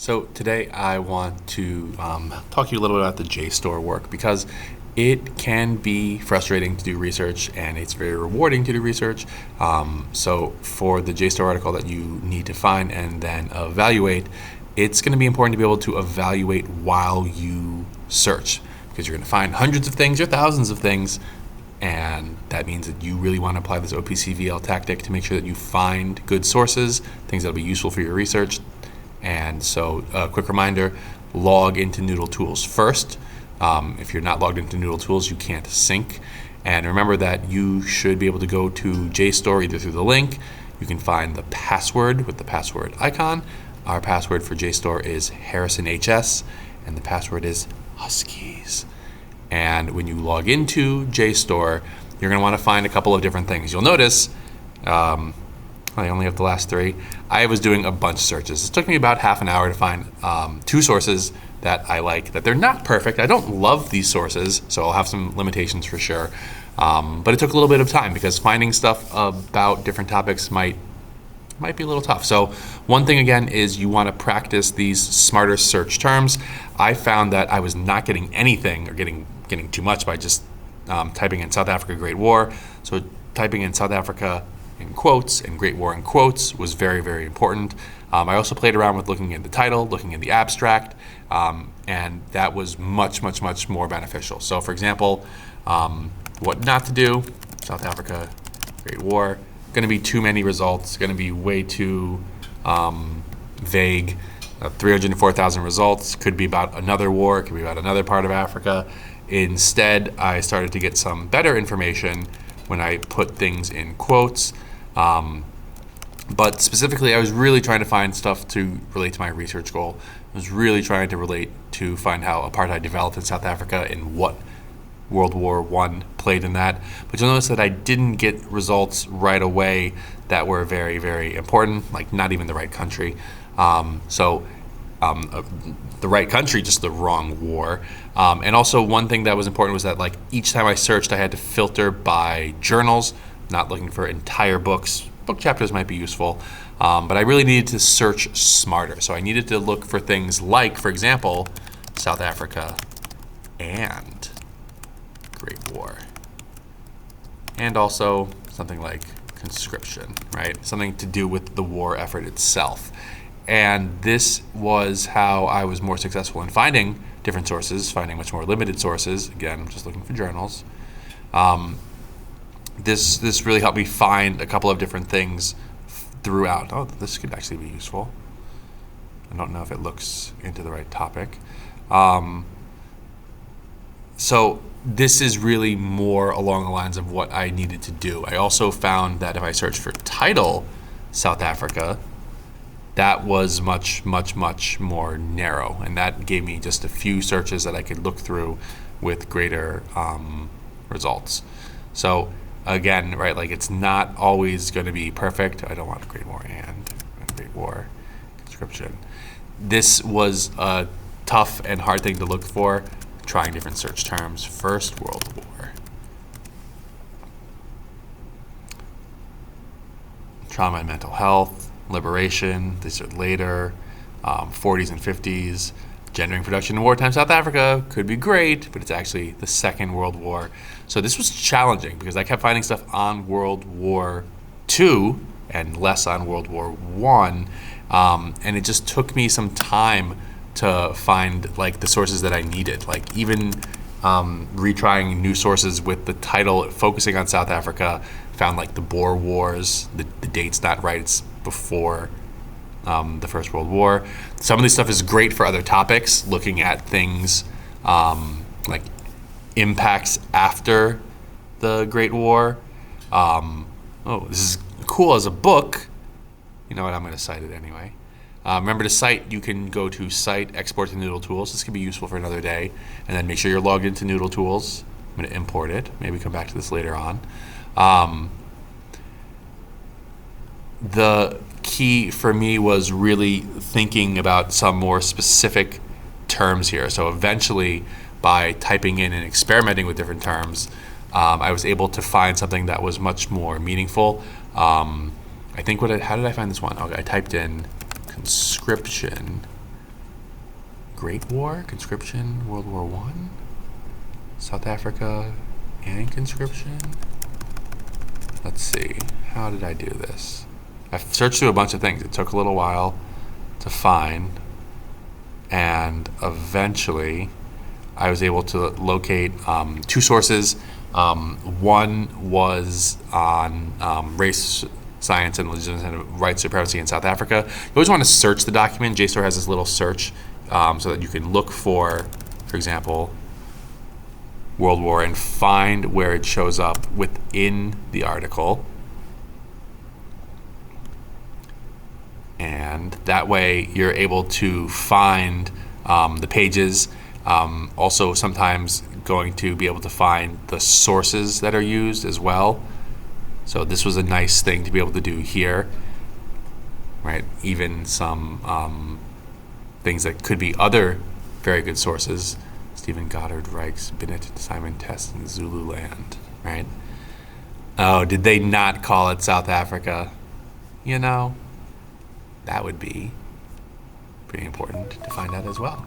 So today I want to talk to you a little bit about the JSTOR work because it can be frustrating to do research and it's very rewarding to do research. So for the JSTOR article that you need to find and then evaluate, it's going to be important to be able to evaluate while you search because you're going to find hundreds of things or thousands of things, and that means that you really want to apply this OPCVL tactic to make sure that you find good sources, things that will be useful for your research. And so a quick reminder, log into Noodle Tools first. If you're not logged into Noodle Tools, you can't sync. And remember that you should be able to go to JSTOR either through the link. You can find the password with the password icon. Our password for JSTOR is HarrisonHS, and the password is Huskies. And when you log into JSTOR, you're going to want to find a couple of different things. You'll notice I only have the last three. I was doing a bunch of searches. It took me about half an hour to find two sources that I like, that they're not perfect. I don't love these sources, so I'll have some limitations for sure. But it took a little bit of time because finding stuff about different topics might be a little tough. So one thing again is you want to practice these smarter search terms. I found that I was not getting anything or getting too much by just typing in South Africa Great War. So typing in South Africa in quotes and Great War in quotes was very, very important. I also played around with looking at the title, looking at the abstract, and that was much, much, much more beneficial. So for example, what not to do, South Africa Great War, going to be too many results, going to be way too vague. 304,000 results could be about another war, could be about another part of Africa. Instead, I started to get some better information when I put things in quotes. But specifically, I was really trying to find stuff to relate to my research goal. I was really trying to find how apartheid developed in South Africa and what World War I played in that. But you'll notice that I didn't get results right away that were very, very important, like not even the right country. The right country, just the wrong war. And also one thing that was important was that like each time I searched, I had to filter by journals, not looking for entire books. Book chapters might be useful, but I really needed to search smarter. So I needed to look for things like, for example, South Africa and Great War. And also something like conscription, right? Something to do with the war effort itself. And this was how I was more successful in finding different sources, finding much more limited sources. Again, I'm just looking for journals. This really helped me find a couple of different things throughout. Oh, this could actually be useful. I don't know if it looks into the right topic. So this is really more along the lines of what I needed to do. I also found that if I searched for title South Africa, that was much, much, much more narrow, and that gave me just a few searches that I could look through with greater results. So again, right, like it's not always going to be perfect. I don't want a Great War and Great War conscription. This was a tough and hard thing to look for, trying different search terms. First World War. Trauma and mental health. Liberation, these are later, 40s and 50s. Gendering production in wartime South Africa could be great, but it's actually the Second World War. So this was challenging because I kept finding stuff on World War II and less on World War I, and it just took me some time to find like the sources that I needed. Like even retrying new sources with the title focusing on South Africa, found like the Boer Wars, the date's not right, it's before the First World War. Some of this stuff is great for other topics, looking at things like impacts after the Great War. This is cool as a book. You know what, I'm going to cite it anyway. Remember to cite, you can go to Cite, Export to Noodle Tools. This could be useful for another day. And then make sure you're logged into Noodle Tools. I'm going to import it. Maybe come back to this later on. The key for me was really thinking about some more specific terms here. So eventually, by typing in and experimenting with different terms, I was able to find something that was much more meaningful. I think how did I find this one? Okay, I typed in conscription Great War, conscription, World War I, South Africa, and conscription. Let's see, how did I do this? I searched through a bunch of things. It took a little while to find, and eventually I was able to locate two sources. One was on race, science, and legitimate right supremacy in South Africa. You always want to search the document. JSTOR has this little search so that you can look for example, World War and find where it shows up within the article. And that way you're able to find the pages. Also sometimes going to be able to find the sources that are used as well. So this was a nice thing to be able to do here, right? Even some things that could be other very good sources. Stephen Goddard, Reichs, Bennett, Simon Test, and Zululand, right? Oh, did they not call it South Africa? You know, that would be pretty important to find out as well.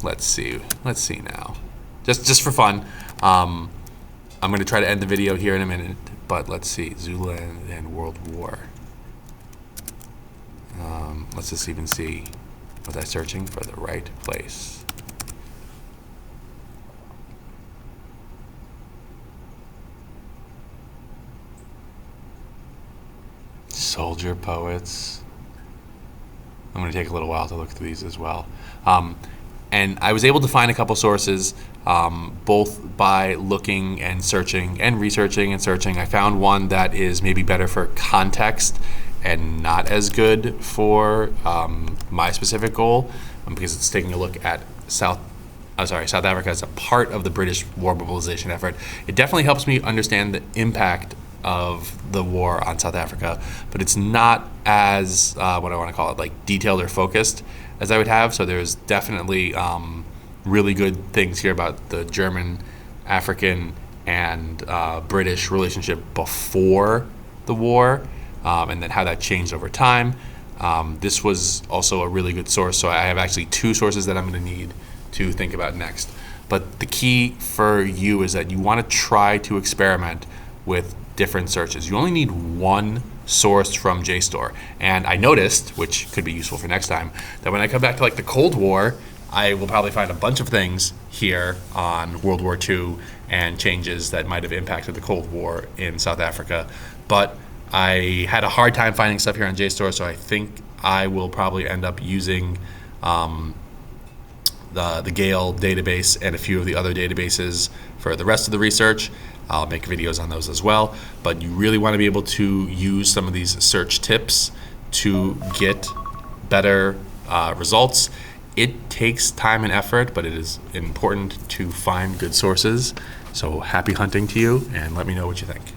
Let's see now. Just for fun, I'm going to try to end the video here in a minute, but let's see, Zululand and World War. Let's just even see, was I searching for the right place? Soldier poets. I'm going to take a little while to look through these as well. And I was able to find a couple sources, both by looking and searching and researching and searching. I found one that is maybe better for context and not as good for my specific goal, because it's taking a look at South Africa as a part of the British war mobilization effort. It definitely helps me understand the impact of the war on South Africa, but it's not as what I want to call it, like detailed or focused as I would have. So there's definitely really good things here about the German, African, and British relationship before the war, and then how that changed over time. This was also a really good source, so I have actually two sources that I'm going to need to think about next. But the key for you is that you want to try to experiment with different searches. You only need one source from JSTOR. And I noticed, which could be useful for next time, that when I come back to like the Cold War, I will probably find a bunch of things here on World War II and changes that might have impacted the Cold War in South Africa. But I had a hard time finding stuff here on JSTOR, so I think I will probably end up using the Gale database and a few of the other databases for the rest of the research. I'll make videos on those as well, but you really want to be able to use some of these search tips to get better results. It takes time and effort, but it is important to find good sources. So happy hunting to you, and let me know what you think.